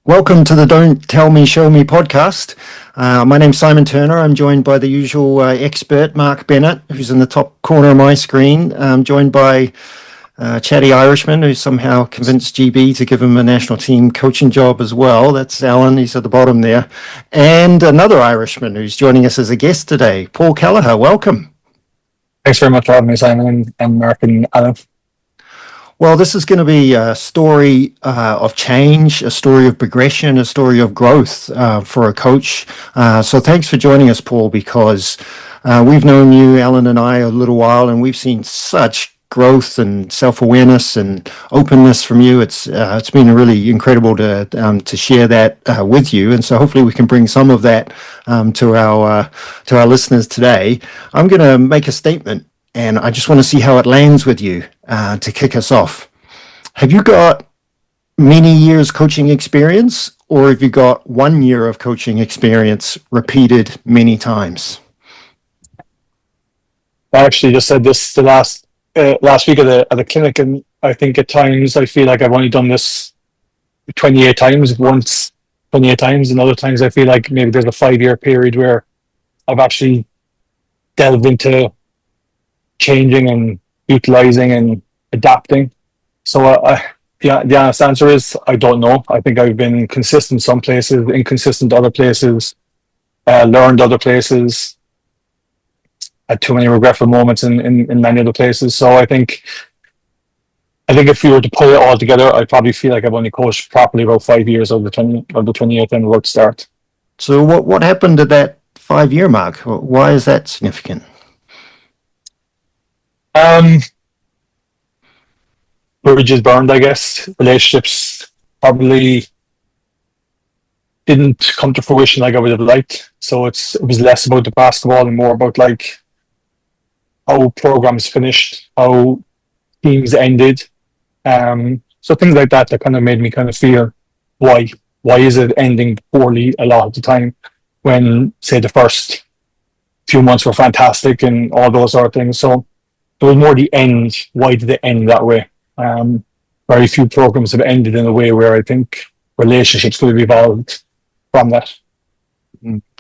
Welcome to the Don't Tell Me, Show Me podcast. My name's Simon Turner. I'm joined by the usual expert, Mark Bennett, who's in the top corner of my screen. I'm joined by Chatty Irishman, who somehow convinced GB to give him a national team coaching job as well. That's Alan, he's at the bottom there. And another Irishman who's joining us as a guest today, Paul Kelleher. Welcome. Thanks very much for having me, Simon and Mark and Alan. Well, this is going to be a story of change, a story of progression, a story of growth for a coach. So thanks for joining us, Paul, because we've known you, Alan and I, a little while, and we've seen such growth and self-awareness and openness from you. It's been really incredible to share that with you, and so hopefully we can bring some of that to our listeners today. I'm going to make a statement, and I just want to see how it lands with you to kick us off. Have you got many years coaching experience, or have you got 1 year of coaching experience repeated many times? I actually just said this the last week at the clinic, and I think at times I feel like I've only done this 28 times, once 28 times, and other times I feel like maybe there's a 5-year period where I've actually delved into changing and utilizing and adapting. So the honest answer is I don't know. I think I've been consistent some places, inconsistent other places, learned other places, had too many regretful moments in many other places. So I think if you were to put it all together, I probably feel like I've only coached properly about 5 years of the 28th and about to start. So what happened at that 5-year mark? Why is that significant? Bridges burned, I guess. Relationships probably didn't come to fruition like I would have liked. So it was less about the basketball and more about like how programs finished, how teams ended. So things like that kind of made me kind of feel why is it ending poorly a lot of the time when, say, the first few months were fantastic and all those sort of things. So it was more the end. Why did it end that way? Very few programs have ended in a way where I think relationships could have evolved from that.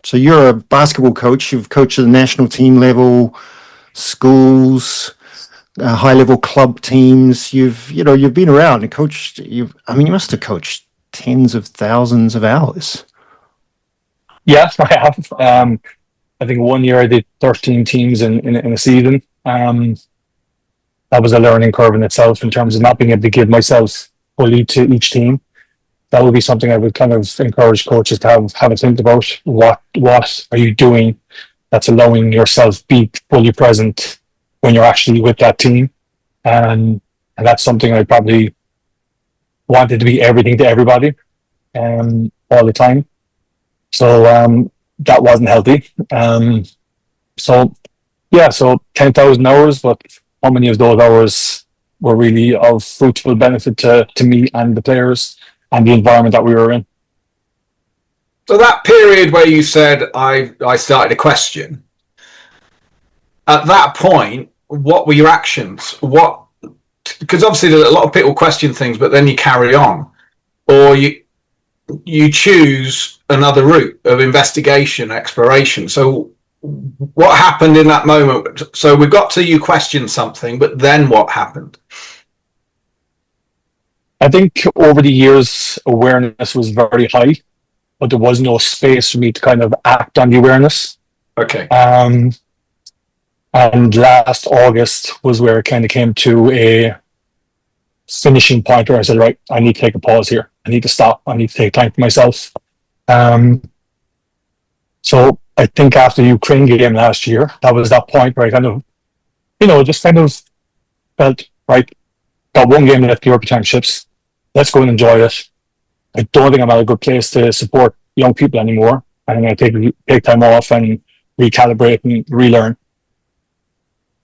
So you're a basketball coach. You've coached at the national team level, schools, high-level club teams. You've been around and coached. You must have coached tens of thousands of hours. Yeah, I have. I think 1 year I did 13 teams in a season. That was a learning curve in itself in terms of not being able to give myself fully to each team. That would be something I would kind of encourage coaches to have a think about. What are you doing that's allowing yourself be fully present when you're actually with that team? And that's something I probably wanted to be everything to everybody all the time. So that wasn't healthy. So 10,000 hours, but how many of those hours were really of fruitful benefit to me and the players and the environment that we were in? So that period where you said I started a question, at that point, what were your actions? Because obviously a lot of people question things, but then you carry on, or you choose another route of investigation, exploration. So what happened in that moment? So we got to you question something, but then what happened? I think over the years, awareness was very high, but there was no space for me to kind of act on the awareness. Okay. And last August was where it kind of came to a finishing point where I said, right, I need to take a pause here. I need to stop. I need to take time for myself. So I think after the Ukraine game last year, that was that point where I kind of, just kind of felt, right, got one game left, the European Championships. Let's go and enjoy it. I don't think I'm at a good place to support young people anymore. I'm going to take time off and recalibrate and relearn.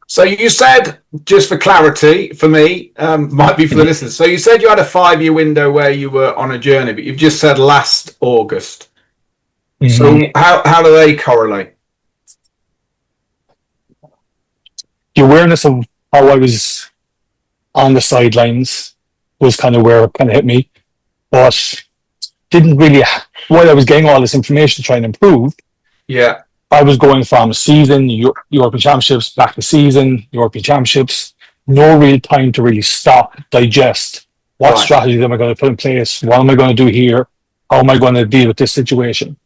So you said, just for clarity, for me, might be for the listeners. So you said you had a 5-year window where you were on a journey, but you've just said last August. Mm-hmm. So how do they correlate? The awareness of how I was on the sidelines was kind of where it kind of hit me. But didn't really, while I was getting all this information to try and improve, Yeah. I was going from season, European Championships, back to season, European Championships, no real time to really stop, digest what Right. strategies am I going to put in place, what am I going to do here, how am I going to deal with this situation.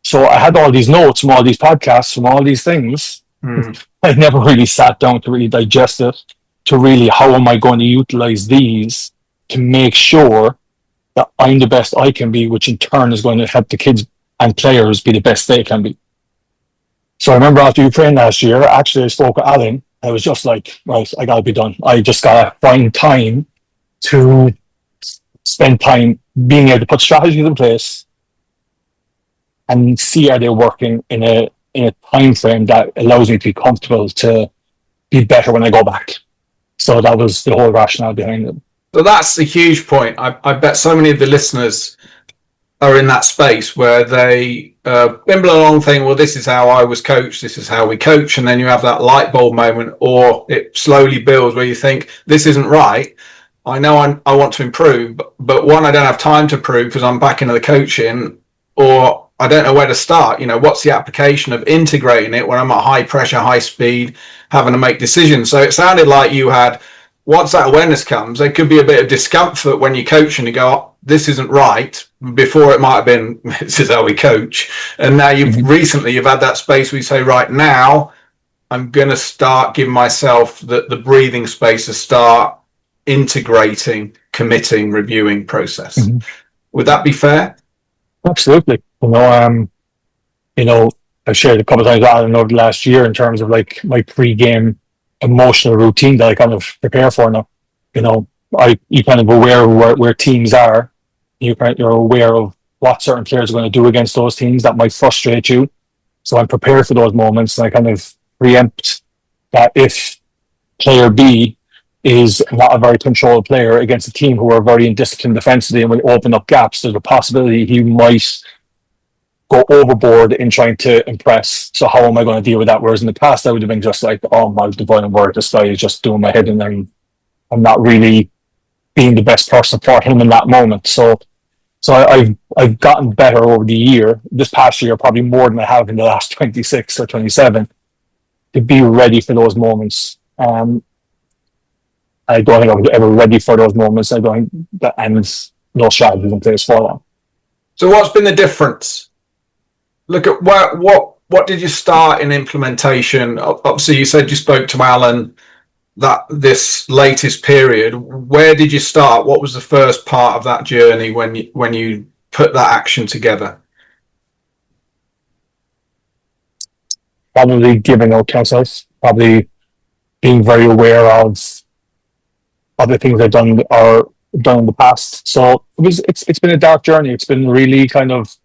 So I had all these notes from all these podcasts, from all these things. I never really sat down to really digest it, to really, how am I going to utilize these to make sure that I'm the best I can be, which in turn is going to help the kids and players be the best they can be. So I remember after Ukraine last year, actually I spoke with Alan. I was just like, right, I gotta be done. I just gotta find time to spend time being able to put strategies in place and see are they working in a time frame that allows me to be comfortable to be better when I go back. So that was the whole rationale behind it. So that's a huge point. I bet so many of the listeners are in that space where they bimble along thinking, well, this is how I was coached, this is how we coach, and then you have that light bulb moment, or it slowly builds where you think, this isn't right. I know I want to improve, but one, I don't have time to prove because I'm back into the coaching, or I don't know where to start. What's the application of integrating it when I'm at high pressure, high speed, having to make decisions? So it sounded like you had, once that awareness comes, there could be a bit of discomfort when you coach and you go, oh, this isn't right. Before it might have been, this is how we coach. And now you've had that space where you say, right now, I'm going to start giving myself the breathing space to start integrating, committing, reviewing process. Would that be fair? Absolutely. I shared a couple of times with Alan over the last year in terms of like my pre-game emotional routine that I kind of prepare for now. You kind of aware of where teams are. You're aware of what certain players are going to do against those teams that might frustrate you. So I'm prepared for those moments, and I kind of preempt that if player B is not a very controlled player against a team who are very indisciplined defensively and will open up gaps, there's a possibility he might go overboard in trying to impress. So how am I going to deal with that? Whereas in the past, I would have been just like, oh my divine word, this guy is just doing my head in, and I'm not really being the best person for him in that moment. So I've gotten better over the year, this past year, probably more than I have in the last 26 or 27, to be ready for those moments. I don't think I was ever ready for those moments. I don't think that, and no strategies in place for them. So what's been the difference? Look at what did you start in implementation? Obviously, you said you spoke to Alan that this latest period. Where did you start? What was the first part of that journey when you put that action together? Probably giving out counsels, probably being very aware of other things I've done or done in the past. So it's been a dark journey. It's been really kind of,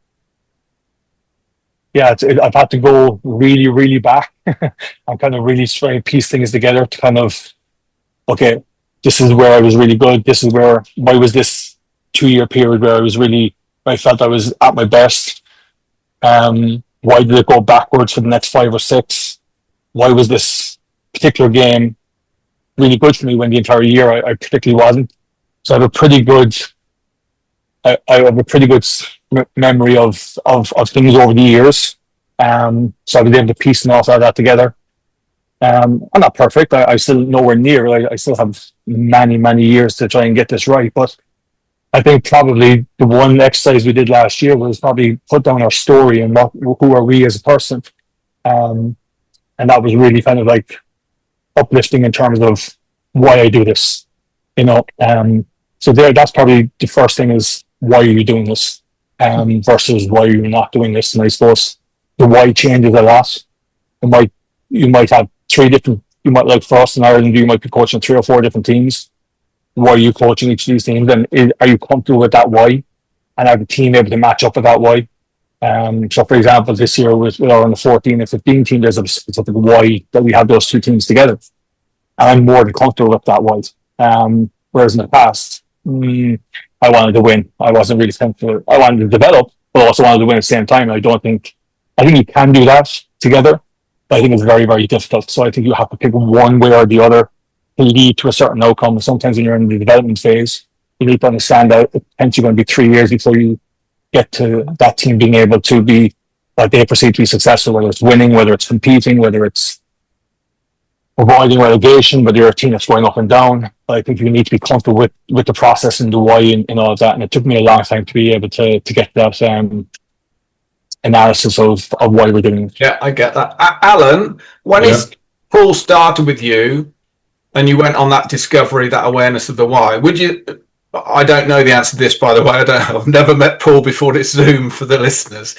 I've had to go really, really back and kind of really try to piece things together to kind of, okay, this is where I was really good. This is why was this 2-year period where I felt I was at my best? Why did it go backwards for the next 5 or 6? Why was this particular game really good for me when the entire year I particularly wasn't? So I have a pretty good, memory of things over the years. So I was able to piece enough of that together. I'm not perfect. I still nowhere near. I still have many, many years to try and get this right. But I think probably the one exercise we did last year was probably put down our story and who are we as a person. And that was really kind of like uplifting in terms of why I do this. So that's probably the first thing is, why are you doing this? Versus why are you not doing this? And I suppose the why changes a lot. You might have 3 different, like for us in Ireland, you might be coaching 3 or 4 different teams. Why are you coaching each of these teams? And are you comfortable with that why? And are the team able to match up with that why? So for example, this year with our under 14 and 15 team, there's a specific why that we have those 2 teams together. And I'm more than comfortable with that why. Whereas in the past, I wanted to win. I wasn't really comfortable. I wanted to develop, but also wanted to win at the same time. I think you can do that together, but I think it's very, very difficult. So I think you have to pick one way or the other to lead to a certain outcome. Sometimes when you're in the development phase, you need to understand that it's potentially going to be 3 years before you get to that team being able to be what they perceive to be successful, whether it's winning, whether it's competing, whether it's avoiding relegation, whether you're a team that's going up and down. I think you need to be comfortable with the process and the why and all of that. And it took me a long time to be able to get that analysis of why we're doing it. Yeah, I get that. Alan, when Paul started with you and you went on that discovery, that awareness of the why, I don't know the answer to this, by the way. I've never met Paul before this Zoom for the listeners.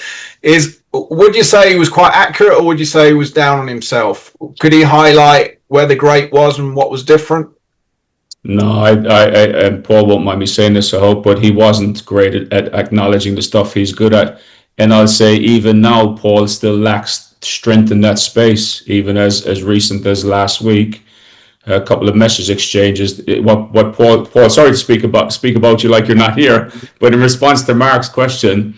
Would you say he was quite accurate, or would you say he was down on himself? Could he highlight where the great was and what was different? No, and Paul won't mind me saying this, I hope, but he wasn't great at acknowledging the stuff he's good at. And I'll say even now, Paul still lacks strength in that space, even as recent as last week. A couple of message exchanges. What Paul? Sorry to speak about you like you're not here, but in response to Mark's question,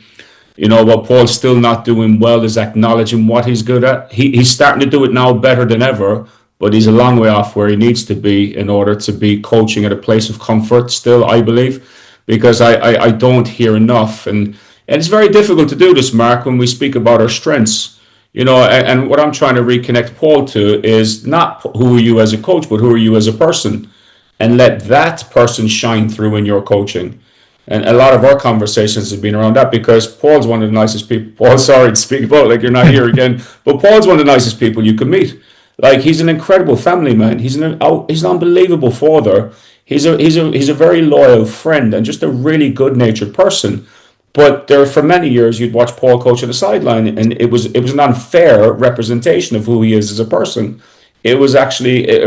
what Paul's still not doing well is acknowledging what he's good at. He's starting to do it now better than ever, but he's a long way off where he needs to be in order to be coaching at a place of comfort still, I believe, because I don't hear enough, and it's very difficult to do this, Mark, when we speak about our strengths. And what I'm trying to reconnect Paul to is not who are you as a coach, but who are you as a person, and let that person shine through in your coaching. And a lot of our conversations have been around that, because Paul's one of the nicest people. Paul, sorry to speak about like you're not here again, but Paul's one of the nicest people you can meet. Like, he's an incredible family man. He's an unbelievable father. He's a very loyal friend and just a really good-natured person. But for many years, you'd watch Paul coach at the sideline, and it was an unfair representation of who he is as a person. It was actually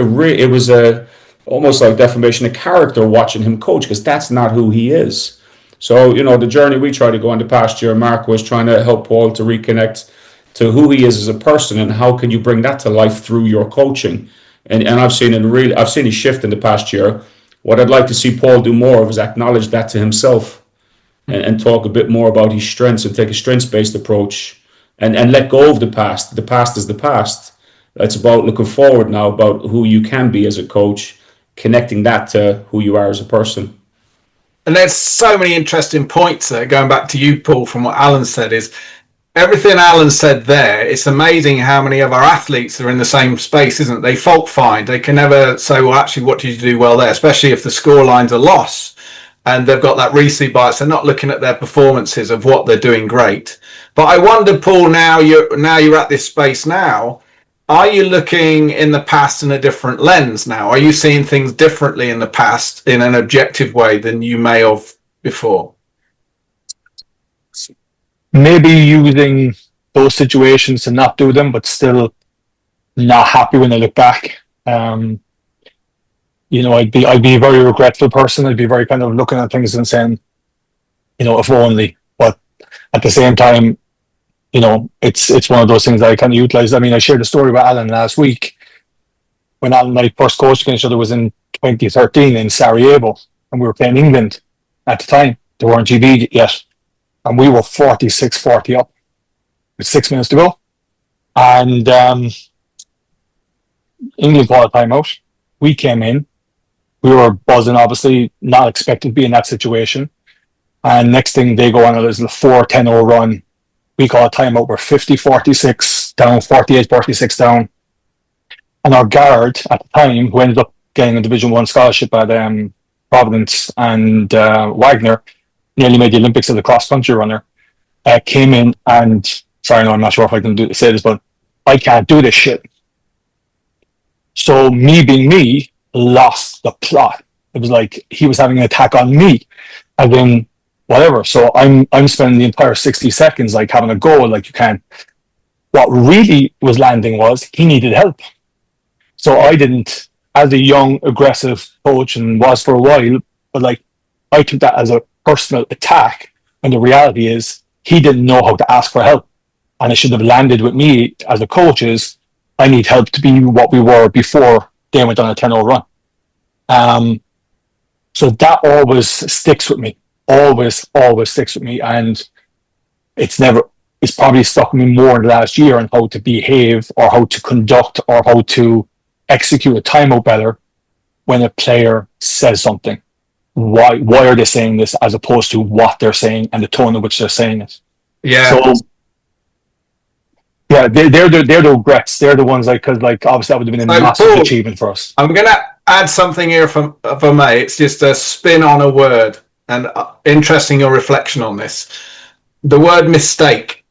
almost like defamation of character watching him coach, because that's not who he is. So the journey we tried to go on the past year, Mark, was trying to help Paul to reconnect to who he is as a person, and how can you bring that to life through your coaching. And I've seen a shift in the past year. What I'd like to see Paul do more of is acknowledge that to himself. And talk a bit more about his strengths and take a strengths-based approach, and let go of the past. The past is the past. It's about looking forward now, about who you can be as a coach, connecting that to who you are as a person. And there's so many interesting points there. Going back to you, Paul, from what Alan said, is everything Alan said there. It's amazing how many of our athletes are in the same space, isn't it? They fault find. They can never say, well, actually, what did you do well there? Especially if the score line's a loss. And they've got that recency bias. They're not looking at their performances of what they're doing great. But I wonder, Paul, now you're at this space now. Are you looking in the past in a different lens now? Are you seeing things differently in the past in an objective way than you may have before? Maybe using those situations to not do them, but still not happy when I look back. I'd be a very regretful person. I'd be very kind of looking at things and saying, if only. But at the same time, it's one of those things that I kind of utilize. I mean, I shared a story with Alan last week. When Alan and I first coached against each other was in 2013 in Sarajevo, and we were playing England at the time. They weren't GB yet, and we were 46-40 up with 6 minutes to go. And England called a timeout. We came in. We were buzzing, obviously, not expected to be in that situation. And next thing, they go on a little 4-10-0 run. We call a timeout. We're 50-46 down, 48-46 down. And our guard at the time, who ended up getting a Division 1 scholarship at Providence and Wagner, nearly made the Olympics as a cross-country runner, came in and, sorry, no, I'm not sure if I can say this, but I can't do this shit. So me being me, lost the plot. It was like he was having an attack on me, and then whatever. So I'm spending the entire 60 seconds like having a go, like you can't. What really was landing was he needed help. So I didn't, as a young aggressive coach, and was for a while, but like I took that as a personal attack, when the reality is he didn't know how to ask for help, and it should have landed with me as a coach is I need help to be what we were before they went on a 10-0 run. So that always sticks with me. Always sticks with me. And it's probably stuck with me more in the last year on how to behave or how to conduct or how to execute a timeout better when a player says something. why are they saying this, as opposed to what they're saying and the tone in which they're saying it. Yeah. So yeah, they're the regrets. They're the ones, like, because like obviously that would have been a So, massive Paul, achievement for us. I'm going to add something here for me. It's just a spin on a word, and interesting your reflection on this. The word mistake.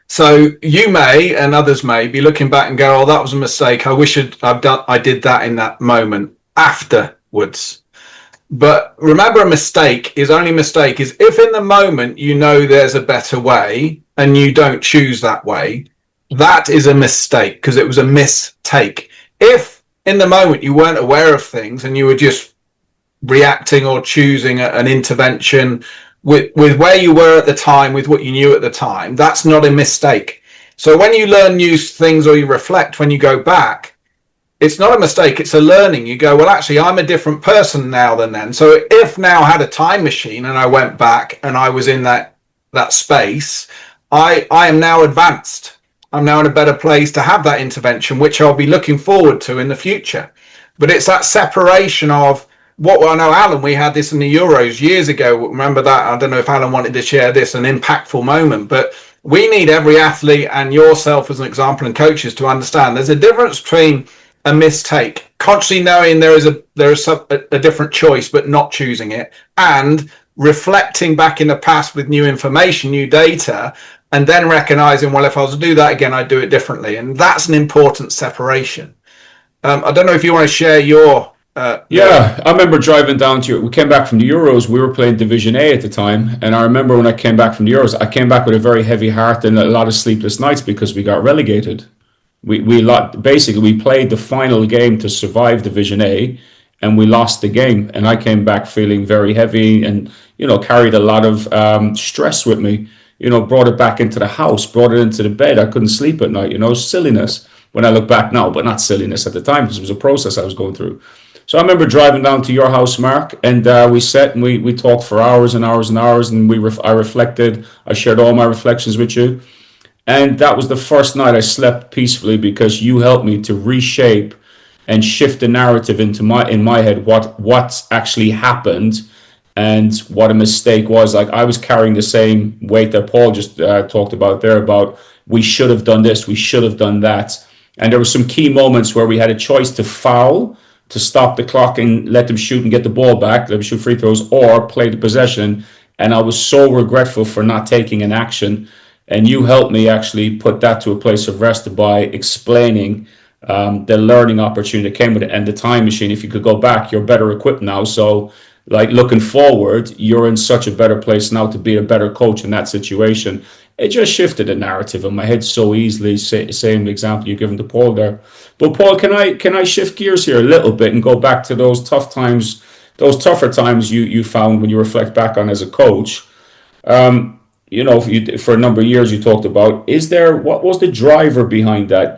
So you may, and others may, be looking back and go, "Oh, that was a mistake. I wish I did that in that moment afterwards." But remember, a mistake is if in the moment you know there's a better way and you don't choose that way. That is a mistake, because it was a mistake. If in the moment you weren't aware of things and you were just reacting or choosing an intervention with where you were at the time, with what you knew at the time, that's not a mistake. So when you learn new things or you reflect, when you go back, it's not a mistake, it's a learning. You go, well, actually, I'm a different person now than then. So if now I had a time machine and I went back and I was in that space, I am now advanced. I'm now in a better place to have that intervention, which I'll be looking forward to in the future. But it's that separation of what I know, Alan, we had this in the Euros years ago. Remember that? I don't know if Alan wanted to share this, an impactful moment, but we need every athlete and yourself as an example and coaches to understand there's a difference between a mistake, consciously knowing there is a different choice but not choosing it, and reflecting back in the past with new information, new data, and then recognizing, well, if I was to do that again, I'd do it differently. And that's an important separation. I don't know if you want to share your Yeah, I remember driving down to we came back from the Euros. We were playing Division A at the time, and I remember when I came back from the Euros, I came back with a very heavy heart and a lot of sleepless nights because we got relegated. Basically we played the final game to survive Division A, and we lost the game. And I came back feeling very heavy, and carried a lot of stress with me. Brought it back into the house, brought it into the bed. I couldn't sleep at night. Silliness when I look back now, but not silliness at the time because it was a process I was going through. So I remember driving down to your house, Mark, and we sat and we talked for hours and hours and hours, and I reflected. I shared all my reflections with you, and that was the first night I slept peacefully because you helped me to reshape and shift the narrative in my head what's actually happened and what a mistake was. Like, I was carrying the same weight that Paul just talked about there, about we should have done this, we should have done that, and there were some key moments where we had a choice to foul, to stop the clock and let them shoot and get the ball back, let them shoot free throws, or play the possession. And I was so regretful for not taking an action. And you helped me actually put that to a place of rest by explaining the learning opportunity that came with it and the time machine. If you could go back, you're better equipped now. So, like, looking forward, you're in such a better place now to be a better coach in that situation. It just shifted the narrative in my head so easily. Same example you're giving to Paul there. But Paul, can I shift gears here a little bit and go back to those tough times, those tougher times you found when you reflect back on as a coach? For a number of years you talked about. What was the driver behind that?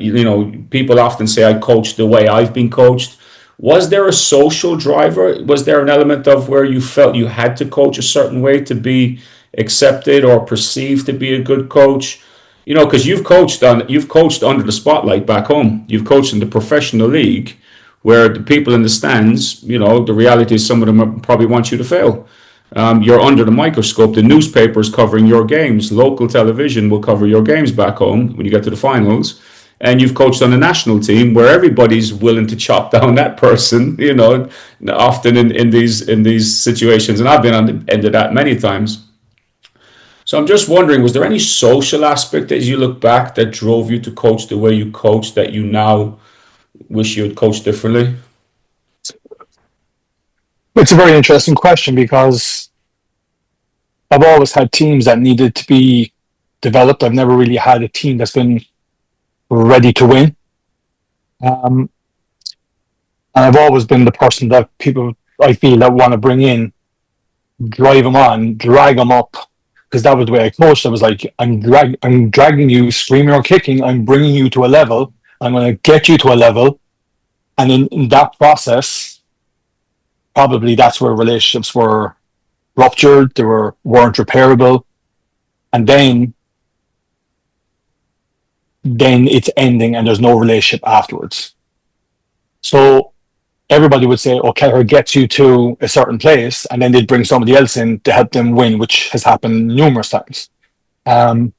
People often say I coached the way I've been coached. Was there a social driver? Was there an element of where you felt you had to coach a certain way to be accepted or perceived to be a good coach? Because you've coached under the spotlight back home. You've coached in the professional league, where the people in the stands, the reality is some of them probably want you to fail. You're under the microscope. The newspapers covering your games, local television will cover your games back home when you get to the finals. And you've coached on a national team where everybody's willing to chop down that person, often in these situations. And I've been on the end of that many times. So I'm just wondering, was there any social aspect as you look back that drove you to coach the way you coached that you now wish you had coached differently? It's a very interesting question, because I've always had teams that needed to be developed. I've never really had a team that's been ready to win. And I've always been the person that people, I feel, that want to bring in, drive them on, drag them up, because that was the way I coached. I was like, I'm dragging you, screaming or kicking. I'm bringing you to a level. I'm going to get you to a level. And in that process, probably that's where relationships were ruptured. They weren't repairable. And then it's ending and there's no relationship afterwards. So everybody would say, "Oh, Kelleher gets you to a certain place," and then they'd bring somebody else in to help them win, which has happened numerous times. And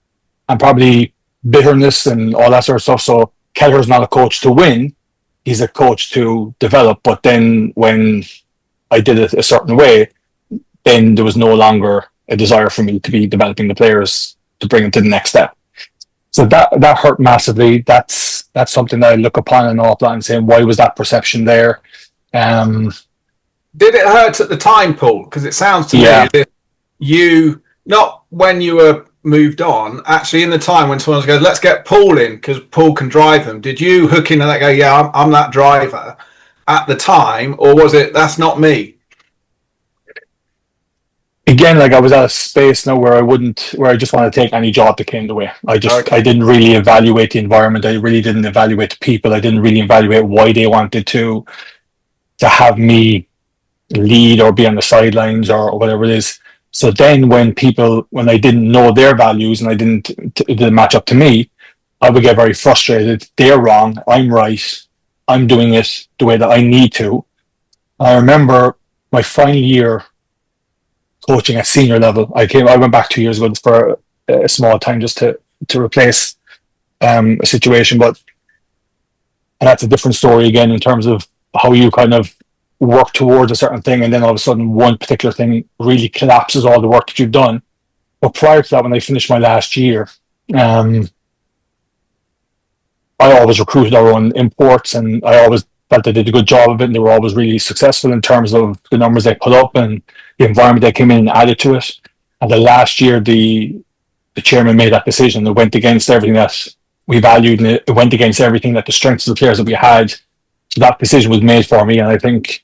probably bitterness and all that sort of stuff. So Kelleher's not a coach to win; he's a coach to develop. But then when I did it a certain way, then there was no longer a desire for me to be developing the players to bring them to the next step. So that hurt massively. That's something that I look upon an awful lot and saying, why was that perception there? Did it hurt at the time, Paul? Because it sounds to me as if you, not when you were moved on, actually in the time when someone goes, let's get Paul in because Paul can drive them. Did you hook in and go, yeah, I'm that driver at the time, or was it that's not me? Again, like I was at a space now where I just want to take any job that came the way. I didn't really evaluate the environment. I really didn't evaluate the people. I didn't really evaluate why they wanted to have me lead or be on the sidelines or whatever it is. So then when I didn't know their values and it didn't match up to me, I would get very frustrated. They're wrong. I'm right. I'm doing it the way that I need to. I remember my final year coaching at senior level. I went back 2 years ago for a small time just to replace a situation, and that's a different story again in terms of how you kind of work towards a certain thing, and then all of a sudden one particular thing really collapses all the work that you've done. But prior to that, when I finished my last year, I always recruited our own imports, and I always felt I did a good job of it, and they were always really successful in terms of the numbers they put up and the environment they came in and added to it. And the last year, the chairman made that decision. It went against everything that we valued, and it went against everything that the strengths of the players that we had. So that decision was made for me, and I think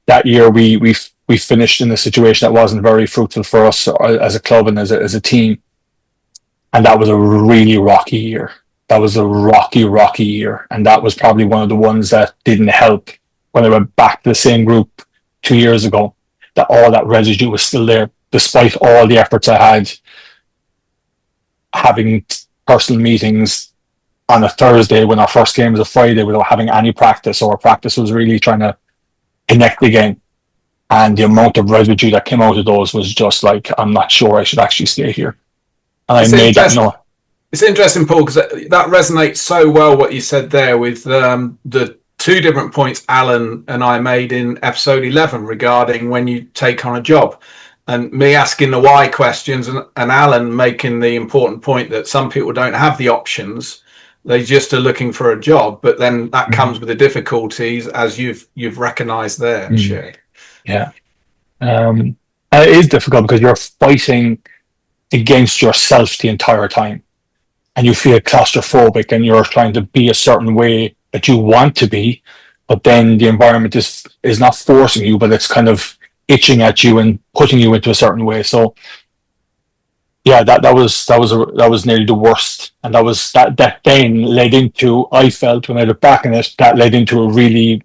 that year we finished in a situation that wasn't very fruitful for us as a club and as a team. And that was a really rocky year. That was a rocky year. And that was probably one of the ones that didn't help when I went back to the same group 2 years ago, that all that residue was still there, despite all the efforts I had having personal meetings on a Thursday when our first game was a Friday without having any practice, or practice was really trying to connect again. And the amount of residue that came out of those was just like, I'm not sure I should actually stay here. And I made that note. It's interesting, Paul, because that resonates so well what you said there with the two different points Alan and I made in episode 11 regarding when you take on a job, and me asking the why questions, and Alan making the important point that some people don't have the options. They just are looking for a job, but then that comes with the difficulties, as you've recognised there and shared. Yeah. It is difficult because you're fighting against yourself the entire time, and you feel claustrophobic, and you're trying to be a certain way that you want to be, but then the environment is not forcing you, but it's kind of itching at you and putting you into a certain way. So yeah, that was nearly the worst, and that then led into, I felt when I look back on it, that led into a really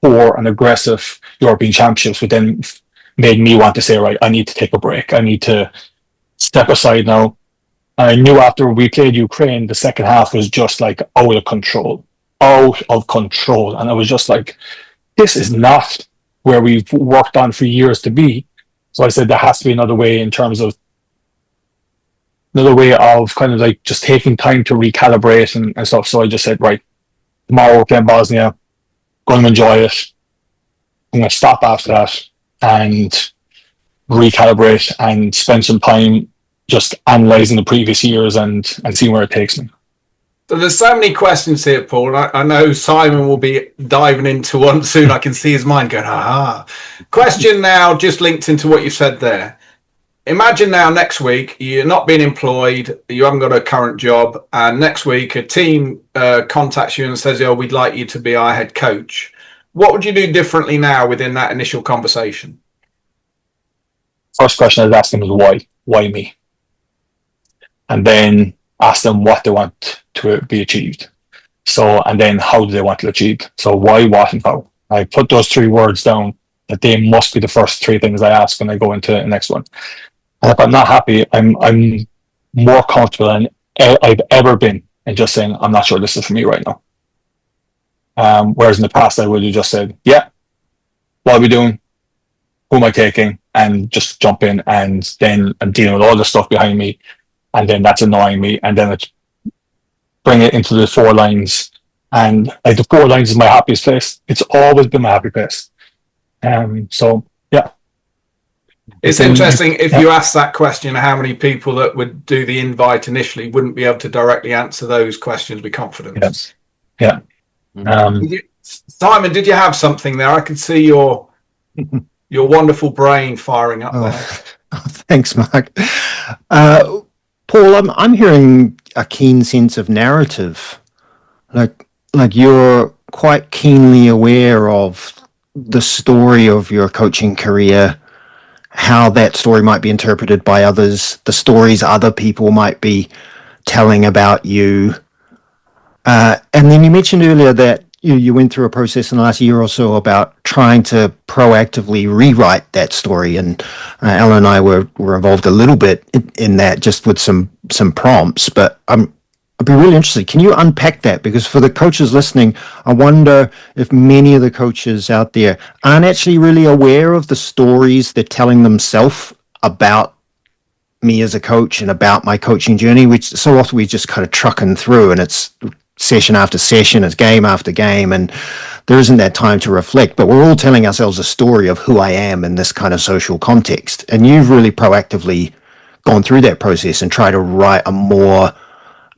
poor and aggressive European Championships, which then made me want to say, right, I need to take a break. I need to step aside now. I knew after we played Ukraine, the second half was just like out of control. And I was just like, this is not where we've worked on for years to be. So I said, there has to be another way of kind of like just taking time to recalibrate and stuff. So I just said, right, tomorrow we're playing Bosnia, going to enjoy it. I'm going to stop after that and recalibrate and spend some time just analysing the previous years and seeing where it takes me. So there's so many questions here, Paul. I know Simon will be diving into one soon. I can see his mind going, aha. Question now, just linked into what you said there. Imagine now next week, you're not being employed, you haven't got a current job, and next week a team contacts you and says, oh, we'd like you to be our head coach. What would you do differently now within that initial conversation? First question I'd ask them is why? Why me? And then ask them what they want to be achieved. So, and then how do they want to achieve? So why, what, and how? I put those 3 words down, that they must be the first 3 things I ask when I go into the next one. And if I'm not happy, I'm more comfortable than I've ever been in just saying, I'm not sure this is for me right now. Whereas in the past, I would have just said, yeah, what are we doing? Who am I taking? And just jump in, and then I'm dealing with all the stuff behind me, and then that's annoying me, and then it's bring it into the 4 lines, and like the 4 lines is my happiest place. It's always been my happy place. So yeah. It's interesting if you ask that question, how many people that would do the invite initially wouldn't be able to directly answer those questions with confidence. Yeah. Simon, did you have something there? I can see your wonderful brain firing up there. Thanks, Mark. Paul, I'm hearing a keen sense of narrative. Like you're quite keenly aware of the story of your coaching career, how that story might be interpreted by others, the stories other people might be telling about you. And then you mentioned earlier that you went through a process in the last year or so about trying to proactively rewrite that story. And Alan and I were involved a little bit in that, just with some prompts. But I'd be really interested. Can you unpack that? Because for the coaches listening, I wonder if many of the coaches out there aren't actually really aware of the stories they're telling themselves about me as a coach and about my coaching journey, which so often we just kind of trucking through, and it's session after session, it's game after game, and there isn't that time to reflect. But we're all telling ourselves a story of who I am in this kind of social context. And you've really proactively gone through that process and tried to write a more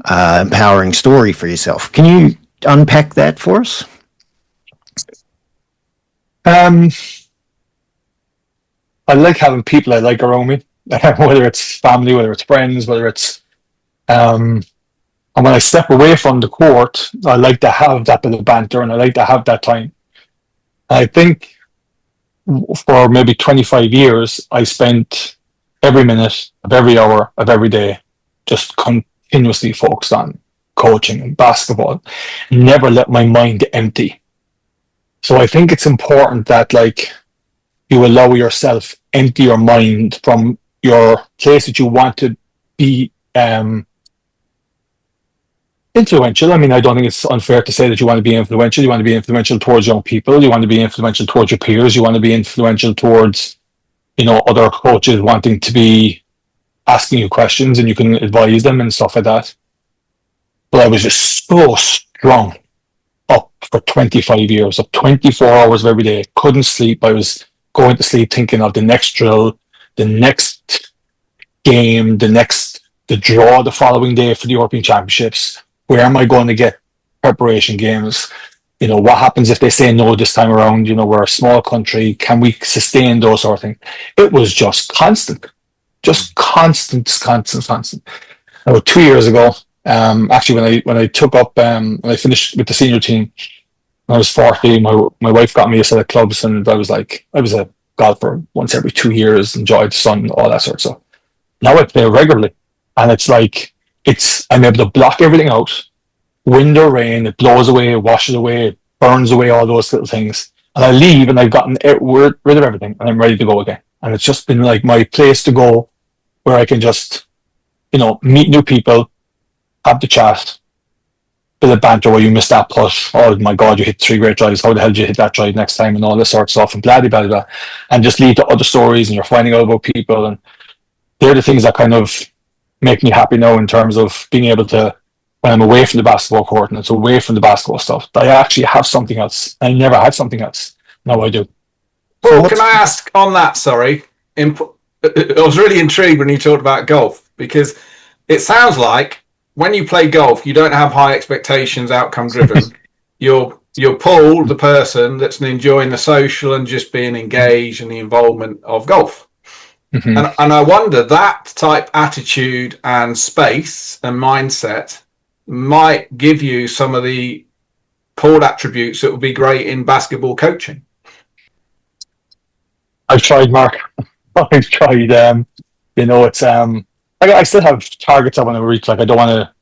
empowering story for yourself. Can you unpack that for us? I like having people I like around me, whether it's family, whether it's friends, whether it's and when I step away from the court, I like to have that bit of banter, and I like to have that time. I think for maybe 25 years, I spent every minute of every hour of every day just continuously focused on coaching and basketball, never let my mind empty. So I think it's important that like you allow yourself empty your mind from your place that you want to be influential. I mean, I don't think it's unfair to say that you want to be influential. You want to be influential towards young people. You want to be influential towards your peers. You want to be influential towards, other coaches wanting to be asking you questions, and you can advise them and stuff like that. But I was just so strong up for 25 years, up 24 hours of every day. Couldn't sleep. I was going to sleep thinking of the next drill, the next game, the draw the following day for the European Championships. Where am I going to get preparation games? What happens if they say no this time around? We're a small country. Can we sustain those sort of things? It was just constant. Just constant. About 2 years ago, actually, when I took up, when I finished with the senior team, when I was 40, my wife got me a set of clubs, and I was a golfer once every 2 years, enjoyed the sun, all that sort of stuff. Now I play regularly, and it's like I'm able to block everything out. Wind or rain, it blows away, it washes away, it burns away all those little things. And I leave, and I've gotten rid of everything, and I'm ready to go again. And it's just been like my place to go, where I can just, meet new people, have the chat, bit of banter where you missed that putt. Oh my God, you hit 3 great drives. How the hell did you hit that drive next time? And all this sort of stuff, and blah, blah, blah, blah. And just lead to other stories, and you're finding out about people. And they're the things that kind of make me happy now, in terms of being able to, when I'm away from the basketball court and it's away from the basketball stuff, that I actually have something else. I never had something else. Now I do. Paul, can I ask on that? Sorry. I was really intrigued when you talked about golf, because it sounds like when you play golf, you don't have high expectations, outcome driven. You're Paul, the person that's enjoying the social and just being engaged in the involvement of golf. Mm-hmm. And I wonder, that type attitude and space and mindset might give you some of the Paul attributes that would be great in basketball coaching. I've tried, Mark. I've tried. It's I still have targets I want to reach. Like, I don't want to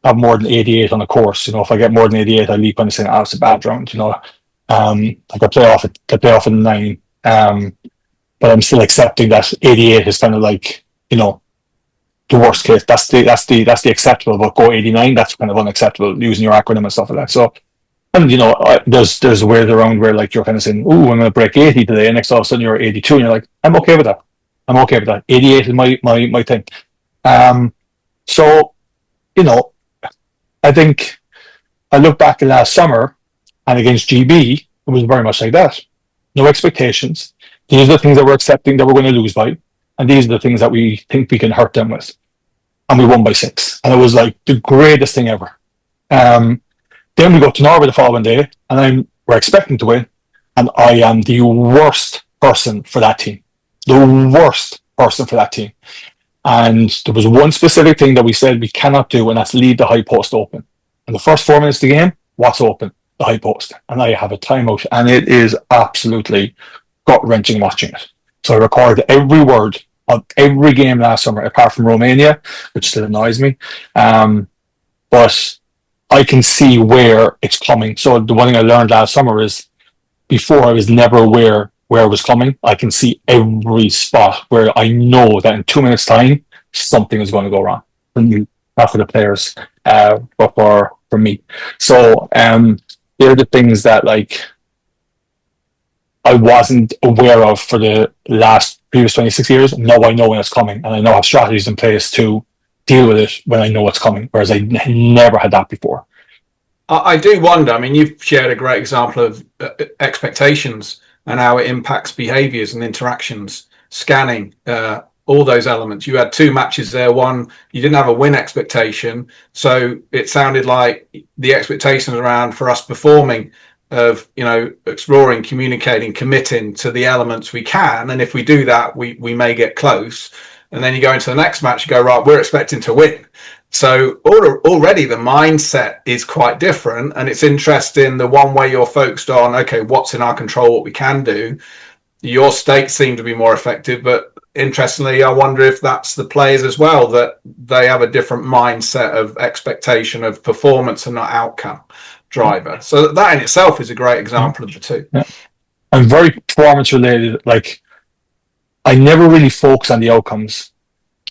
have more than 88 on a course. If I get more than 88, I leap on and say, "Oh, it's a bad round." Like, I play off at 9. But I'm still accepting that 88 is kind of like, the worst case. That's the acceptable. But go 89, that's kind of unacceptable, using your acronym and stuff like that. So And there's a way around where like you're kind of saying, "Ooh, I'm going to break 80 today," and next all of a sudden you're 82, and you're like, "I'm okay with that. I'm okay with that. 88 is my thing." So I think I look back at last summer, and against GB, it was very much like that. No expectations. These are the things that we're accepting that we're going to lose by, and these are the things that we think we can hurt them with. And we won by 6, and it was like the greatest thing ever. Then we go to Norway the following day, and we're expecting to win, and I am the worst person for that team. The worst person for that team. And there was one specific thing that we said we cannot do, and that's leave the high post open. And the first 4 minutes of the game, what's open? The high post. And I have a timeout, and it is absolutely gut-wrenching watching it. So I recorded every word of every game last summer, apart from Romania, which still annoys me. But I can see where it's coming. So the one thing I learned last summer is before I was never aware where it was coming. I can see every spot where I know that in 2 minutes' time, something is going to go wrong. Not for the players, but for me. So they're the things that like I wasn't aware of for the previous 26 years. Now I know when it's coming, and I know I have strategies in place to deal with it when I know what's coming, whereas I never had that before. I do wonder, I mean, you've shared a great example of expectations and how it impacts behaviors and interactions, scanning, all those elements. You had 2 matches there. One, you didn't have a win expectation. So it sounded like the expectations around for us performing of, exploring, communicating, committing to the elements we can. And if we do that, we may get close. And then you go into the next match, you go, right, we're expecting to win. So already the mindset is quite different. And it's interesting, the one way you're focused on, okay, what's in our control, what we can do. Your stakes seem to be more effective, but interestingly, I wonder if that's the players as well, that they have a different mindset of expectation of performance and not outcome driver. So that in itself is a great example of the two. Yeah. I'm very performance related. Like I never really focus on the outcomes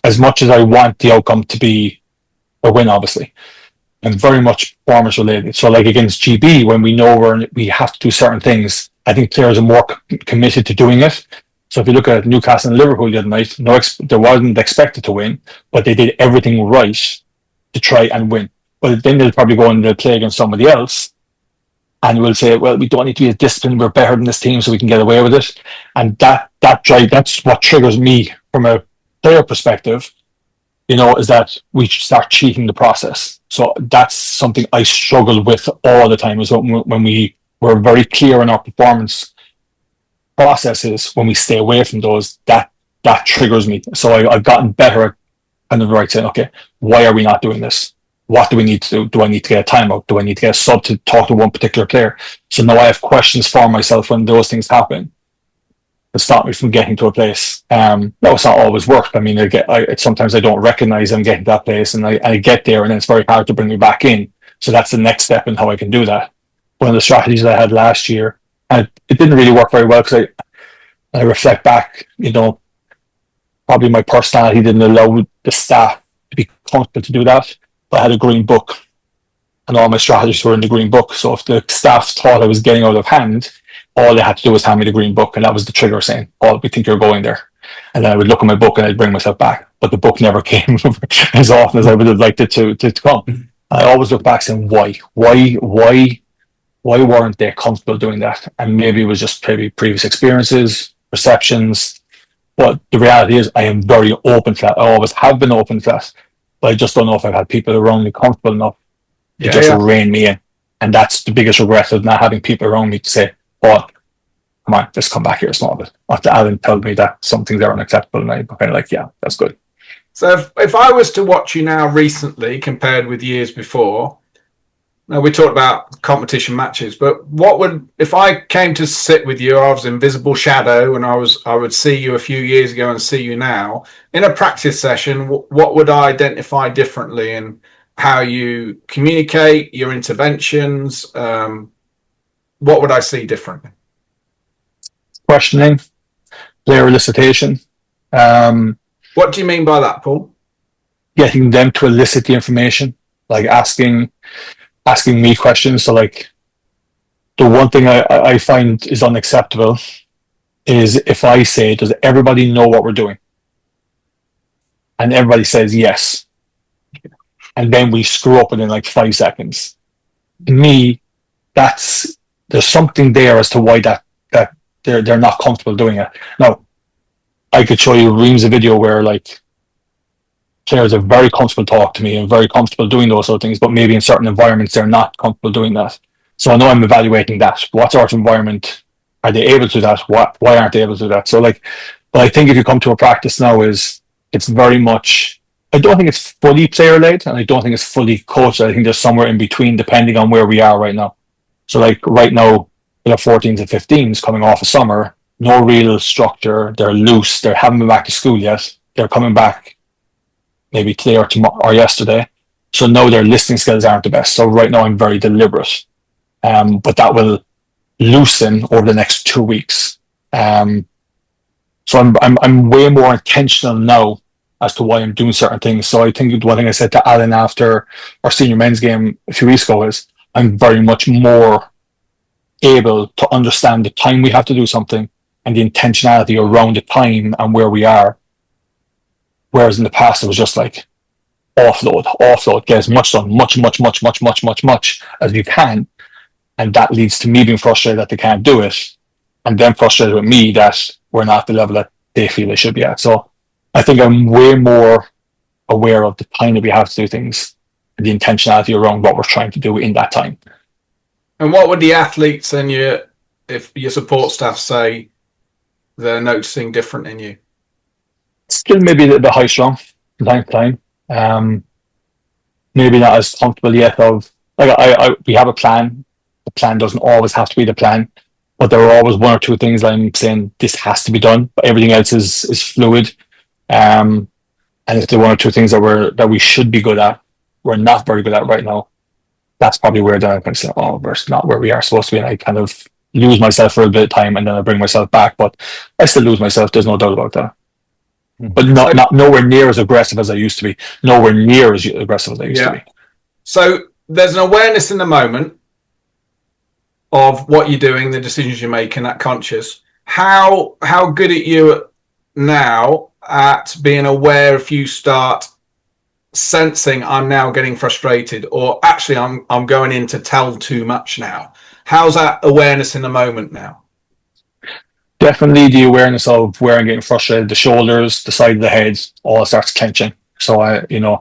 as much as I want the outcome to be a win, obviously. And very much performance related. So like against GB, when we know we have to do certain things, I think players are more committed to doing it. So if you look at Newcastle and Liverpool the other night, they wasn't expected to win, but they did everything right to try and win. But then they'll probably go and they'll play against somebody else, and we'll say, well, we don't need to be as disciplined. We're better than this team, so we can get away with it. And that drive, that's what triggers me from a player perspective, is that we start cheating the process. So that's something I struggle with all the time, is when we were very clear in our performance processes, when we stay away from those, that triggers me. So I've gotten better at kind of right saying, okay, why are we not doing this? What do we need to do? Do I need to get a timeout? Do I need to get a sub to talk to one particular player? So now I have questions for myself when those things happen to stop me from getting to a place. No, it's not always worked. I mean, sometimes I don't recognize I'm getting to that place, and I get there, and then it's very hard to bring me back in. So that's the next step in how I can do that. One of the strategies I had last year, and it didn't really work very well because I reflect back, probably my personality didn't allow the staff to be comfortable to do that. But I had a green book, and all my strategies were in the green book. So if the staff thought I was getting out of hand, all they had to do was hand me the green book, and that was the trigger saying, "Oh, we think you're going there." And then I would look at my book and I'd bring myself back, but the book never came as often as I would have liked it to come. I always look back saying, why weren't they comfortable doing that? And maybe it was just maybe previous experiences, perceptions. But the reality is, I am very open to that. I always have been open to that, but I just don't know if I've had people around me comfortable enough to rein me in. And that's the biggest regret of not having people around me to say, "Oh, come on, let's come back here a small bit." After Alan told me that some things are unacceptable, and I'm kind of like, yeah, that's good. So if I was to watch you now recently compared with years before, now we talked about competition matches, but if I came to sit with you, I was invisible shadow, and I would see you a few years ago and see you now in a practice session, what would I identify differently in how you communicate, your interventions? What would I see differently? Questioning, player elicitation. What do you mean by that, Paul? Getting them to elicit the information, like asking me questions. So like, The one thing I find is unacceptable is if I say, does everybody know what we're doing? And everybody says yes. And then we screw up within like 5 seconds. To me, there's something there as to why that they're not comfortable doing it. Now, I could show you reams of video where like players are very comfortable talking to me and very comfortable doing those sort of things, but maybe in certain environments they're not comfortable doing that. So I know I'm evaluating that. What sort of environment are they able to do that? Why aren't they able to do that? So like, but I think if you come to a practice now, it's very much. I don't think it's fully player led, and I don't think it's fully coached. I think there's somewhere in between, depending on where we are right now. So like right now, we have 14s and 15s coming off of summer, no real structure. They're loose. They haven't been back to school yet. They're coming back maybe today or tomorrow or yesterday. So no, their listening skills aren't the best. So right now I'm very deliberate. But that will loosen over the next 2 weeks. So I'm way more intentional now as to why I'm doing certain things. So I think one thing I said to Alan after our senior men's game a few weeks ago is I'm very much more able to understand the time we have to do something and the intentionality around the time and where we are. Whereas in the past, it was just like offload, get as much done, much as you can. And that leads to me being frustrated that they can't do it. And then frustrated with me that we're not at the level that they feel they should be at. So I think I'm way more aware of the time that we have to do things and the intentionality around what we're trying to do in that time. And what would the athletes and your support staff say they're noticing different in you? Still maybe a little bit high strung from time to time. Maybe not as comfortable yet of like we have a plan. The plan doesn't always have to be the plan, but there are always one or two things I'm saying this has to be done, but everything else is fluid. And if there are one or two things that we should be good at, we're not very good at right now, that's probably where then I can say, oh, we're not where we are supposed to be, and I kind of lose myself for a bit of time, and then I bring myself back. But I still lose myself. There's no doubt about that. But not nowhere near as aggressive as I used to be. Nowhere near as aggressive as I used to be. So there's an awareness in the moment of what you're doing, the decisions you're making, that conscious. How good are you now at being aware if you start sensing I'm now getting frustrated, or actually I'm going in to tell too much now? How's that awareness in the moment now? Definitely the awareness of where I'm getting frustrated, the shoulders, the side of the head, all starts clenching. So I'll close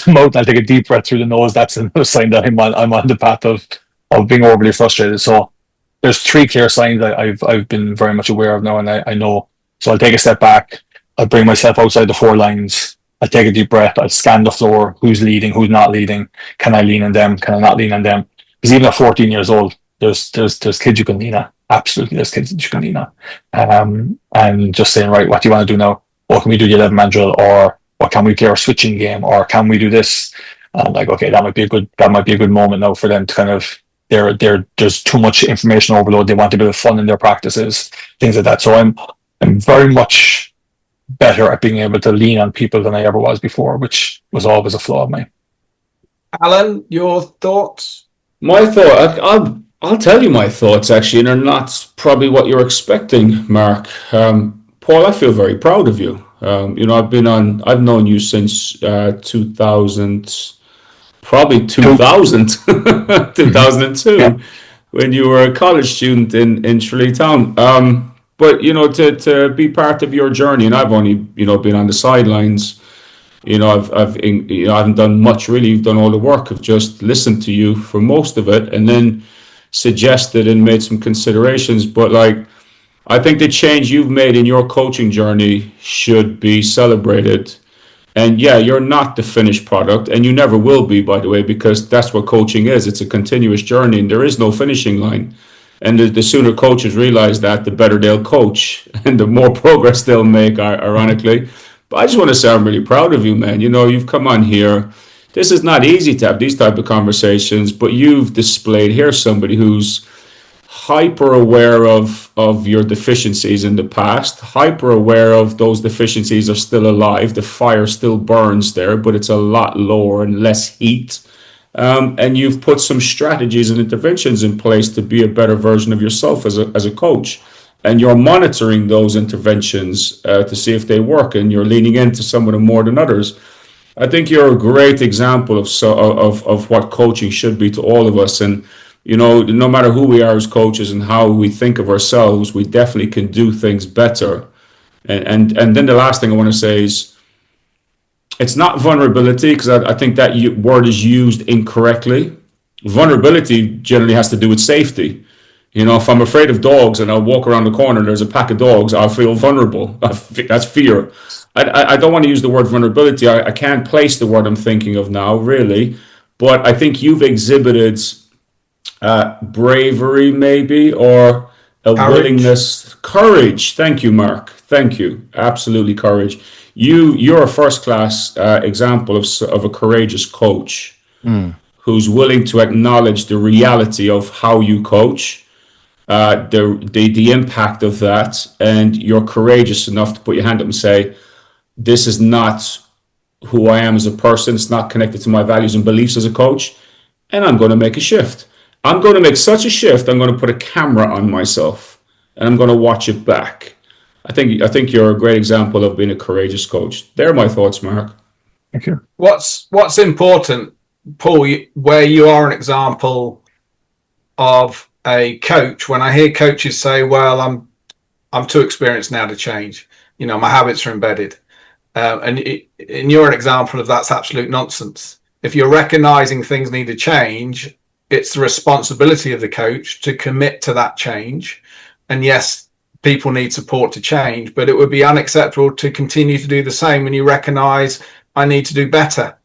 the mouth and I'll take a deep breath through the nose. That's another sign that I'm on the path of being overly frustrated. So there's 3 clear signs that I've been very much aware of now, and I know. So I'll take a step back. I'll bring myself outside the 4 lines. I'll take a deep breath. I'll scan the floor. Who's leading? Who's not leading? Can I lean on them? Can I not lean on them? Because even at 14 years old, there's kids you can lean on. Absolutely, there's kids that you can lean on. And just saying, right, what do you want to do now? Or can we do the 11-man drill? Or can we play our switching game? Or can we do this? And like, okay, that might be a good moment now for them to kind of. There's too much information overload. They want a bit of fun in their practices, things like that. So I'm very much better at being able to lean on people than I ever was before, which was always a flaw of mine. Alan, your thoughts? My thought, I'll tell you my thoughts actually, and they're not probably what you're expecting, Mark. Paul, I feel very proud of you. I've known you since 2000. Probably 2000, 2002, when you were a college student in Tralee Town. But to be part of your journey, and I've only been on the sidelines. I haven't done much really. You've done all the work. I've just listened to you for most of it, and then suggested and made some considerations. But I think the change you've made in your coaching journey should be celebrated. And yeah, you're not the finished product, and you never will be, by the way, because that's what coaching is. It's a continuous journey, and there is no finishing line. And the sooner coaches realize that, the better they'll coach, and the more progress they'll make, ironically. But I just want to say I'm really proud of you, man. You've come on here. This is not easy to have these type of conversations, but you've displayed here somebody who's hyper aware of your deficiencies in the past, hyper aware of those deficiencies are still alive. The fire still burns there, but it's a lot lower and less heat. and you've put some strategies and interventions in place to be a better version of yourself as a coach. And you're monitoring those interventions to see if they work, and you're leaning into some of them more than others. I think you're a great example of what coaching should be to all of us. And no matter who we are as coaches and how we think of ourselves, we definitely can do things better. And then the last thing I want to say is, it's not vulnerability, because I think that word is used incorrectly. Vulnerability generally has to do with safety. If I'm afraid of dogs and I walk around the corner and there's a pack of dogs, I'll feel vulnerable. That's fear. I don't want to use the word vulnerability. I can't place the word I'm thinking of now, really. But I think you've exhibited bravery, maybe, or a willingness, courage. Thank you, Mark. Thank you. Absolutely, courage. You're a first-class example of a courageous coach who's willing to acknowledge the reality of how you coach. The impact of that, and you're courageous enough to put your hand up and say, this is not who I am as a person, it's not connected to my values and beliefs as a coach, and I'm going to make a shift. I'm going to make such a shift, I'm going to put a camera on myself and I'm going to watch it back. I think you're a great example of being a courageous coach. They're my thoughts, Mark. Thank you. What's important, Paul, where you are an example of a coach, when I hear coaches say, well, I'm too experienced now to change, my habits are embedded, and you're an example of that's absolute nonsense. If you're recognizing things need to change, it's the responsibility of the coach to commit to that change. And yes, people need support to change, but it would be unacceptable to continue to do the same when you recognize I need to do better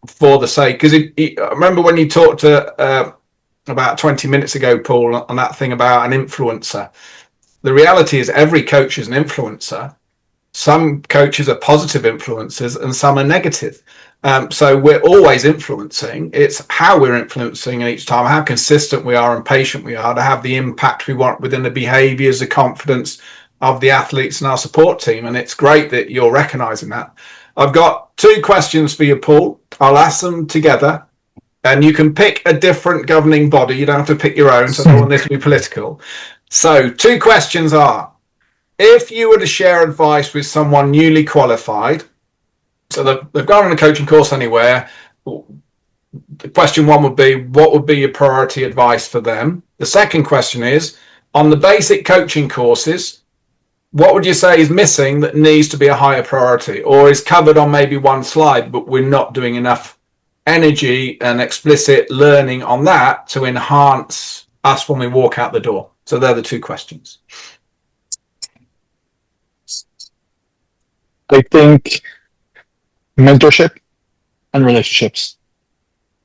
for the sake. Because I remember when you talked to about 20 minutes ago, Paul, on that thing about an influencer. The reality is every coach is an influencer. Some coaches are positive influencers and some are negative. So we're always influencing. It's how we're influencing each time, how consistent we are and patient we are to have the impact we want within the behaviors, the confidence of the athletes and our support team. And it's great that you're recognizing that. I've got 2 questions for you, Paul. I'll ask them together. And you can pick a different governing body. You don't have to pick your own, so I don't want this to be political. So 2 questions are, if you were to share advice with someone newly qualified, so they've gone on a coaching course anywhere, the question 1 would be, what would be your priority advice for them? The second question is, on the basic coaching courses, what would you say is missing that needs to be a higher priority, or is covered on maybe one slide, but we're not doing enough energy and explicit learning on that to enhance us when we walk out the door? So they're the 2 questions. I think mentorship and relationships.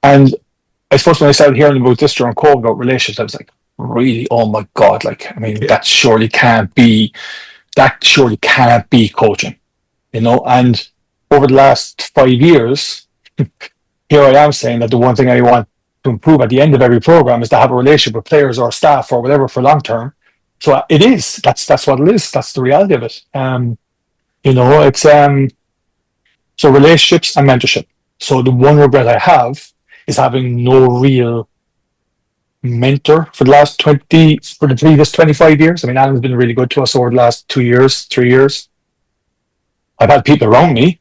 And I suppose when I started hearing about this during COVID about relationships, I was like, really? Oh my God. That surely can't be coaching, and over the last 5 years, here I am saying that the one thing I want to improve at the end of every program is to have a relationship with players or staff or whatever for long term. So it is. That's what it is. That's the reality of it. It's so relationships and mentorship. So the one regret I have is having no real mentor for the previous 25 years. I mean, Alan's been really good to us over the last 2 years, 3 years. I've had people around me,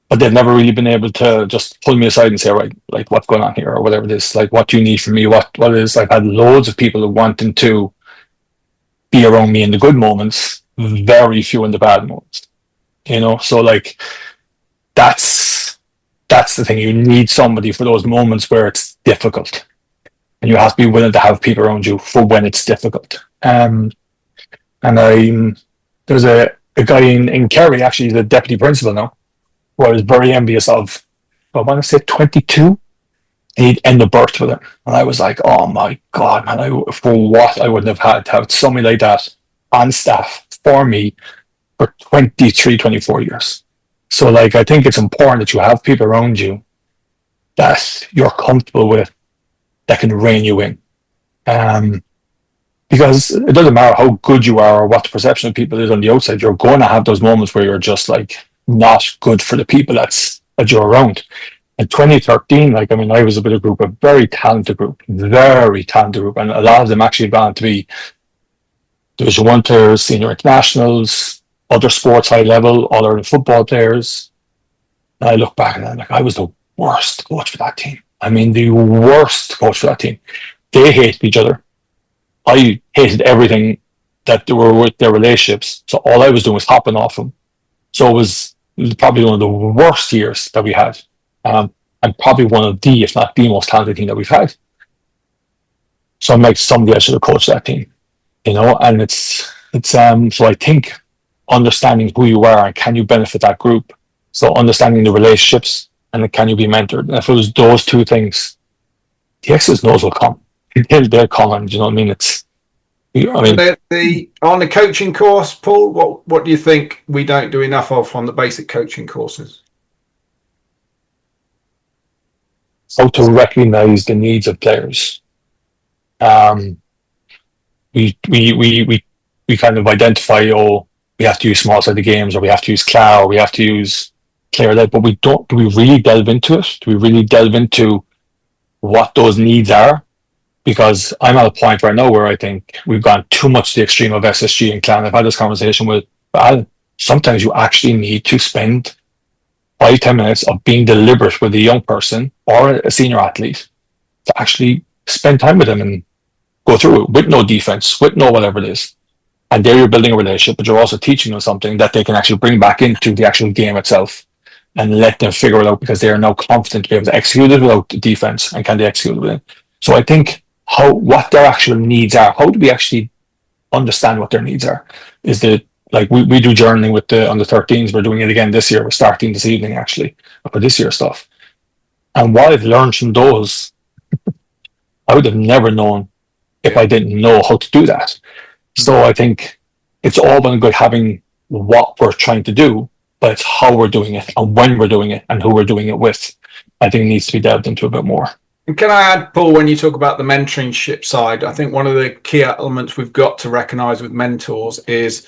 but they've never really been able to just pull me aside and say, right, like, what's going on here, or whatever it is, like, what do you need from me, what it is. I've had loads of people wanting to be around me in the good moments, very few in the bad moments, so like, that's the thing. You need somebody for those moments where it's difficult, and you have to be willing to have people around you for when it's difficult. And there's a guy in Kerry, actually, he's a deputy principal now, who I was very envious of. I want to say 22, he'd end of birth with it. And I was like, oh my God, man, for what I wouldn't have had to have somebody like that on staff for me for 23, 24 years. So like, I think it's important that you have people around you that you're comfortable with, that can rein you in. Because it doesn't matter how good you are or what the perception of people is on the outside, you're going to have those moments where you're just like not good for the people that you're around. in 2013, like, I mean, I was a bit of a group, a very talented group, and a lot of them actually have gone to be Division 1 players, senior internationals, other sports high level, all Ireland football players. And I look back and I'm like, I was the worst coach for that team. I mean, the worst coach for that team. They hated each other. I hated everything that they were with their relationships. So all I was doing was hopping off them. So it was probably one of the worst years that we had. And probably one of the, if not the most talented team that we've had. So I'm like, somebody I should have coached that team, and it's so I think understanding who you are and can you benefit that group. So understanding the relationships and then can you be mentored. And if it was those two things, the X's and O's will come. They'll come, and you know what I mean? On the coaching course, Paul, what do you think we don't do enough of on the basic coaching courses? How to recognize the needs of players. We kind of identify, we have to use small sided games, or we have to use CLA, or we have to use player led, but do we really delve into it? Do we really delve into what those needs are? Because I'm at a point right now where I think we've gone too much to the extreme of SSG and CLA. I've had this conversation with Alan. Sometimes you actually need to spend 5-10 minutes of being deliberate with a young person or a senior athlete to actually spend time with them and go through it with no defense, with no whatever it is. And there you're building a relationship, but you're also teaching them something that they can actually bring back into the actual game itself and let them figure it out, because they are now confident to be able to execute it without defense, and can they execute it with it. So I think what their actual needs are, how do we actually understand what their needs are? Is that, like, we do journaling with the under 13s. We're doing it again this year. We're starting this evening actually for this year's stuff. And what I've learned from those, I would have never known if I didn't know how to do that. So I think it's all well and good having what we're trying to do, but it's how we're doing it and when we're doing it and who we're doing it with. I think it needs to be delved into a bit more. And can I add, Paul, when you talk about the mentorship side, I think one of the key elements we've got to recognize with mentors is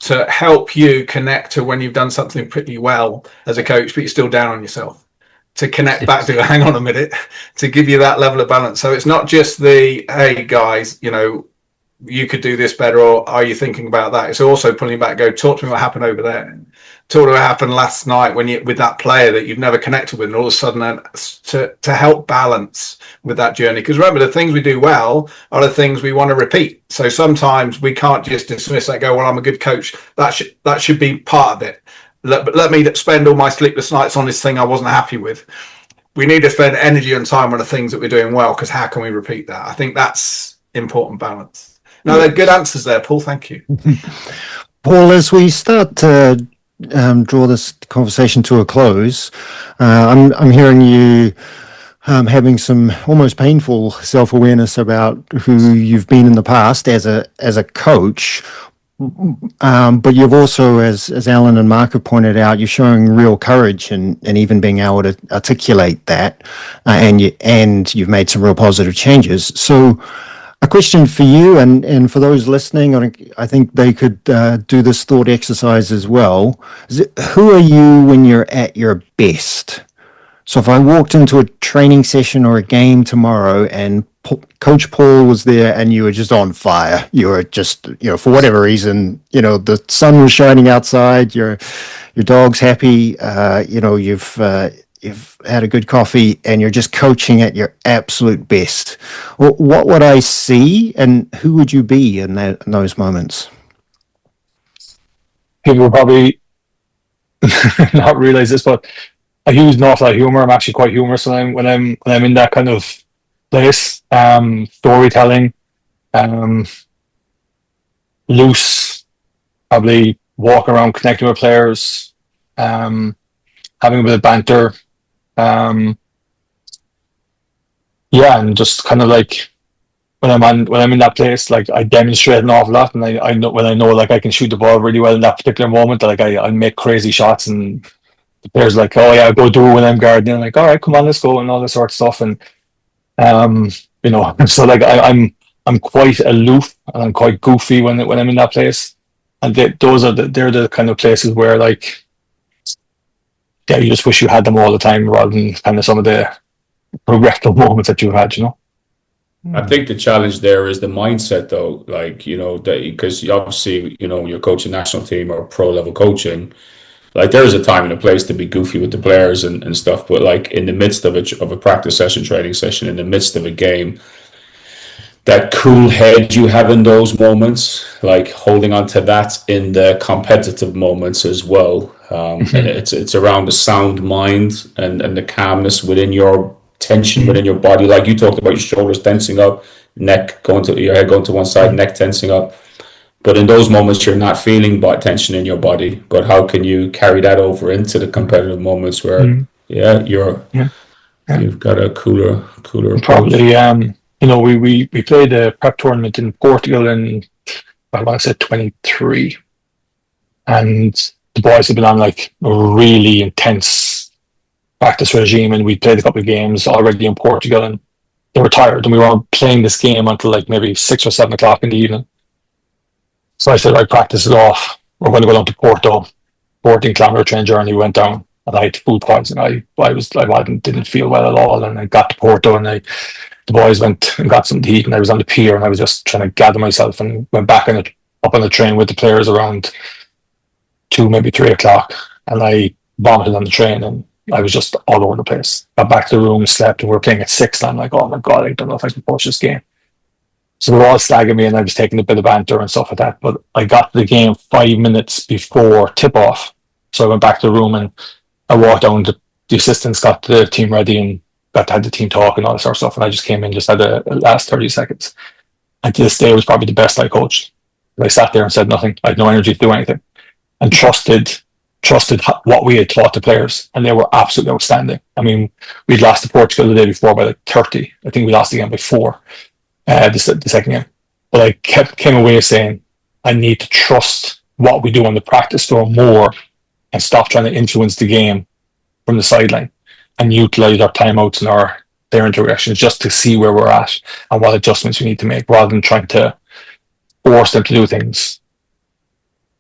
to help you connect to when you've done something pretty well as a coach, but you're still down on yourself. To connect back to, hang on a minute, to give you that level of balance. So it's not just the, hey guys, you could do this better, or are you thinking about that? It's also pulling back, go, talk to me what happened over there. Talk to me what happened last night when you with that player that you've never connected with, and all of a sudden to help balance with that journey. Because remember, the things we do well are the things we want to repeat. So sometimes we can't just dismiss that, go, well, I'm a good coach. That should be part of it. Let me spend all my sleepless nights on this thing I wasn't happy with. We need to spend energy and time on the things that we're doing well, because how can we repeat that? I think that's important balance. No, they're good answers there, Paul. Thank you. Paul, as we start to draw this conversation to a close, I'm hearing you having some almost painful self-awareness about who you've been in the past as a coach. But you've also, as Alan and Mark have pointed out, you're showing real courage and even being able to articulate that, and you've made some real positive changes. So a question for you and for those listening, I think they could do this thought exercise as well. Who are you when you're at your best? So if I walked into a training session or a game tomorrow and Coach Paul was there and you were just on fire, you were just, for whatever reason, the sun was shining outside, your dog's happy, you've had a good coffee and you're just coaching at your absolute best. What would I see, and who would you be in those moments? People will probably not realize this, but I use an awful lot of humor. I'm actually quite humorous when I'm in that kind of place. Storytelling, loose, probably walk around connecting with players, having a bit of banter. And just kind of like when I'm in that place, like I demonstrate an awful lot, and I know when I know like I can shoot the ball really well in that particular moment, like I make crazy shots, and the players are like, oh yeah, go do it when I'm guarding. I'm like, all right, come on, let's go, and all this sort of stuff. And so like I'm quite aloof and I'm quite goofy when I'm in that place, and they're the kind of places where like yeah, you just wish you had them all the time rather than kind of some of the regretful moments that you've had, you know. I think the challenge there is the mindset, though. Like, because obviously, when you're coaching national team or pro level coaching, like there is a time and a place to be goofy with the players and stuff. But like in the midst of a practice session, training session, in the midst of a game, that cool head you have in those moments, like holding on to that in the competitive moments as well. And it's around the sound mind and the calmness within your tension within your body. Like you talked about your shoulders tensing up, neck going to your head going to one side, neck tensing up. But in those moments, you're not feeling tension in your body. But how can you carry that over into the competitive moments where, you've got a cooler approach? Probably, we played a prep tournament in Portugal in, I want to say 23, and the boys had been on like a really intense practice regime, and we played a couple of games already in Portugal, and they were tired, and we weren't playing this game until like maybe 6 or 7 o'clock in the evening. So I said, right, practice it off. We're going to go down to Porto. 14-kilometer train journey. We went down, and I had food poisoning. I didn't feel well at all, and I got to Porto, and the boys went and got something to eat, and I was on the pier, and I was just trying to gather myself, and went back up on the train with the players around 2, maybe 3 o'clock, and I vomited on the train, and I was just all over the place. Got back to the room, slept, and we were playing at 6, and I'm like, oh my God, I don't know if I can push this game. So they were all slagging me, and I was taking a bit of banter and stuff like that. But I got to the game 5 minutes before tip-off. So I went back to the room, and I walked down. The assistants got the team ready and got to have the team talk and all that sort of stuff. And I just came in, just had the last 30 seconds. And to this day, it was probably the best I coached. I sat there and said nothing. I had no energy to do anything. And trusted what we had taught the players. And they were absolutely outstanding. I mean, we'd lost to Portugal the day before by like 30. I think we lost again by 4. The second game. But I came away saying, I need to trust what we do on the practice floor more and stop trying to influence the game from the sideline and utilize our timeouts and their interactions just to see where we're at and what adjustments we need to make rather than trying to force them to do things.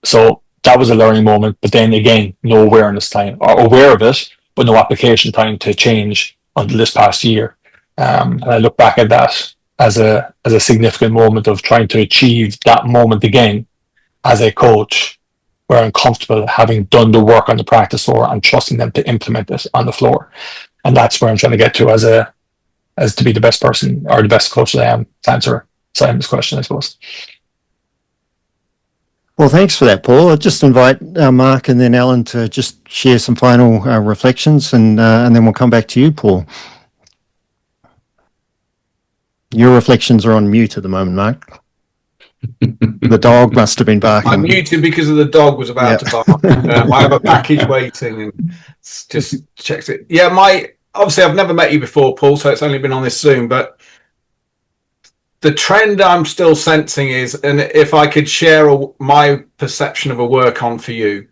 So that was a learning moment. But then again, no awareness time, or aware of it, but no application time to change until this past year. And I look back at that as a significant moment of trying to achieve that moment again as a coach, where I'm comfortable having done the work on the practice floor and trusting them to implement it on the floor. And that's where I'm trying to get to as to be the best person or the best coach that I am to answer Simon's question, I suppose. Well, thanks for that, Paul. I'll just invite Mark and then Alan to just share some final reflections, and then we'll come back to you, Paul. Your reflections are on mute at the moment, Mark. The dog must have been barking. I'm muted because of the dog was about to bark. I have a package waiting and just checks it. Yeah, obviously I've never met you before, Paul, so it's only been on this Zoom, but the trend I'm still sensing is, and if I could share my perception of a work on for you,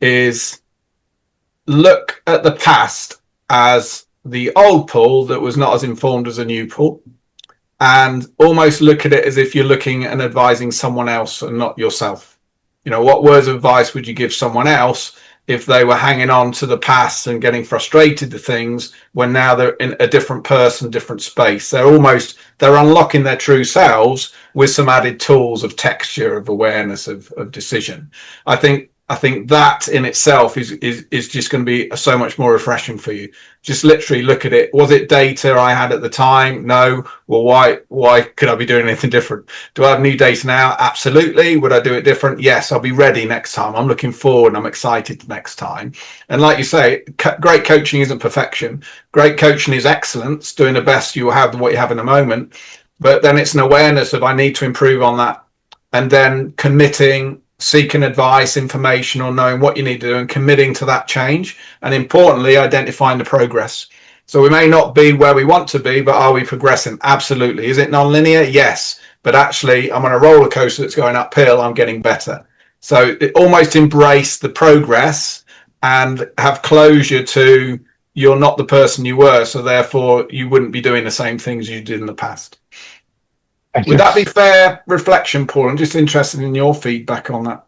is look at the past as the old Paul that was not as informed as a new Paul, and almost look at it as if you're looking and advising someone else and not yourself. What words of advice would you give someone else if they were hanging on to the past and getting frustrated to things when now they're in a different person, different space? They're unlocking their true selves with some added tools of texture, of awareness, of decision. I think that in itself is just going to be so much more refreshing for you. Just literally look at it. Was it data I had at the time? No. Well, why could I be doing anything different? Do I have new data now? Absolutely. Would I do it different? Yes, I'll be ready next time. I'm looking forward and I'm excited next time. And like you say, great coaching isn't perfection. Great coaching is excellence, doing the best you have what you have in the moment. But then it's an awareness of I need to improve on that. And then committing, seeking advice, information, or knowing what you need to do and committing to that change, and importantly identifying the progress. So we may not be where we want to be, but are we progressing? Absolutely. Is it non-linear? Yes, but actually I'm on a roller coaster that's going uphill. I'm getting better. So almost embrace the progress and have closure to you're not the person you were, so therefore you wouldn't be doing the same things you did in the past. Thank you. Would that be fair reflection, Paul? I'm just interested in your feedback on that.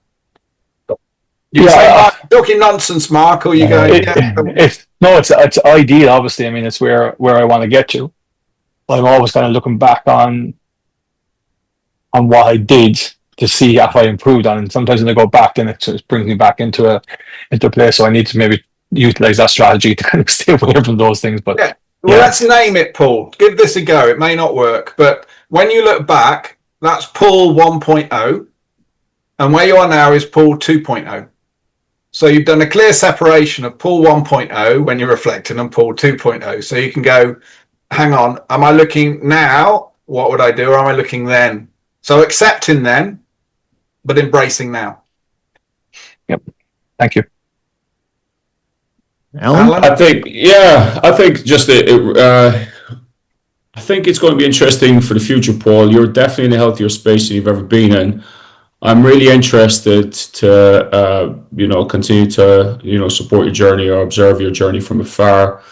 You say, Mark, talking nonsense, Mark, or you going? It's ideal. Obviously, I mean, it's where I want to get to. But I'm always kind of looking back on what I did to see if I improved on it. And sometimes when I go back, then it just brings me back into a place. So I need to maybe utilize that strategy to kind of stay away from those things. But yeah. Well, let's name it, Paul. Give this a go. It may not work, but when you look back, that's Paul 1.0, and where you are now is Paul 2.0. So you've done a clear separation of Paul 1.0 when you're reflecting on Paul 2.0. So you can go, hang on, am I looking now? What would I do? Or am I looking then? So accepting then, but embracing now. Yep. Thank you. Alan? I think just I think it's going to be interesting for the future, Paul. You're definitely in a healthier space than you've ever been in. I'm really interested to, continue to, support your journey or observe your journey from afar,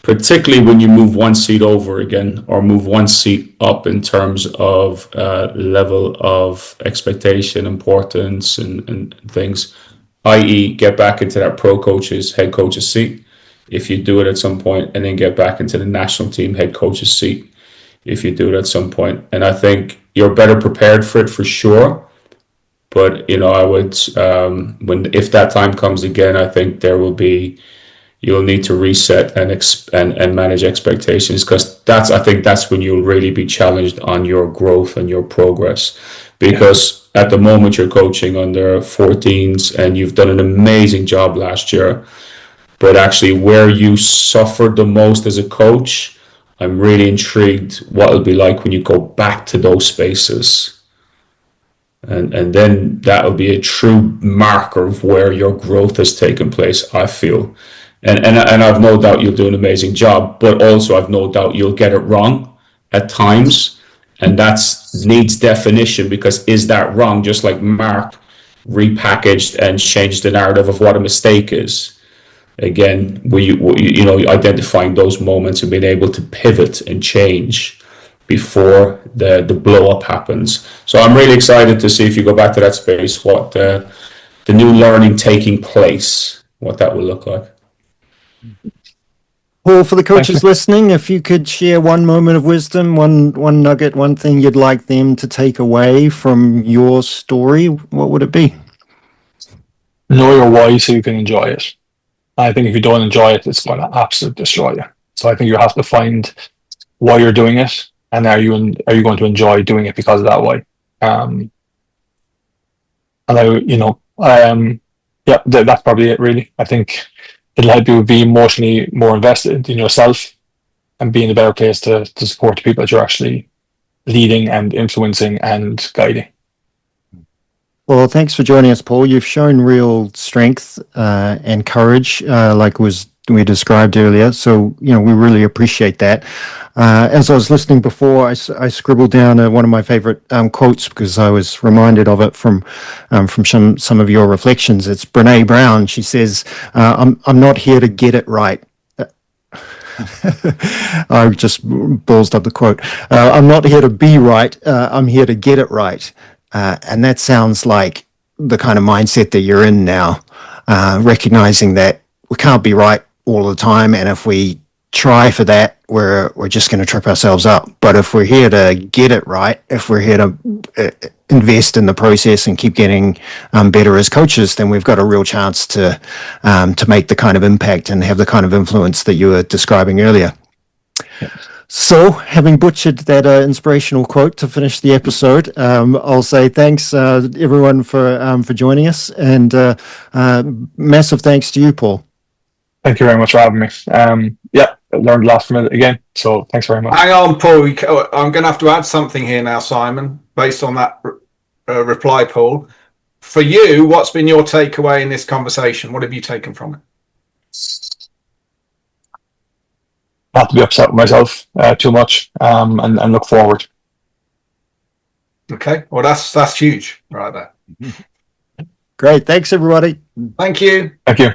particularly when you move one seat over again or move one seat up in terms of level of expectation, importance, and things, i.e. get back into that pro coach's, head coach's seat if you do it at some point, and then get back into the national team head coach's seat if you do it at some point. And I think you're better prepared for it for sure. But I would, if that time comes again, I think you'll need to reset and manage expectations, because I think that's when you'll really be challenged on your growth and your progress. Because at the moment you're coaching under 14s and you've done an amazing job last year, but actually where you suffered the most as a coach, I'm really intrigued what it'll be like when you go back to those spaces. And then that'll be a true marker of where your growth has taken place, I feel. And I've no doubt you'll do an amazing job, but also I've no doubt you'll get it wrong at times. And that needs definition, because is that wrong? Just like Mark repackaged and changed the narrative of what a mistake is. Again, identifying those moments and being able to pivot and change before the blow up happens. So I'm really excited to see, if you go back to that space, what the new learning taking place, what that will look like. Paul, for the coaches listening, if you could share one moment of wisdom, one nugget, one thing you'd like them to take away from your story, what would it be? Know your why so you can enjoy it. I think if you don't enjoy it, it's going to absolutely destroy you. So I think you have to find why you're doing it, and are you going to enjoy doing it because of that why? That's probably it, really. I think it'll help you be emotionally more invested in yourself and be in a better place to support the people that you're actually leading and influencing and guiding. Well, thanks for joining us, Paul. You've shown real strength and courage, like we described earlier. So, we really appreciate that. As I was listening before, I scribbled down one of my favorite quotes, because I was reminded of it from some of your reflections. It's Brene Brown. She says, I'm not here to get it right. I just ballsed up the quote. I'm not here to be right. I'm here to get it right. And that sounds like the kind of mindset that you're in now, recognizing that we can't be right all the time. And if we try for that, we're just going to trip ourselves up. But if we're here to get it right, if we're here to invest in the process and keep getting better as coaches, then we've got a real chance to make the kind of impact and have the kind of influence that you were describing earlier. So, having butchered that inspirational quote to finish the episode, I'll say thanks, everyone, for joining us, and massive thanks to you, Paul. Thank you very much for having me. I learned a lot from it again, so thanks very much. Hang on, Paul. I'm going to have to add something here now, Simon, based on that reply, Paul. For you, what's been your takeaway in this conversation? What have you taken from it? Not to be upset with myself too much, and look forward. Okay, well, that's huge right there. Great. Thanks, everybody. Thank you. Thank you.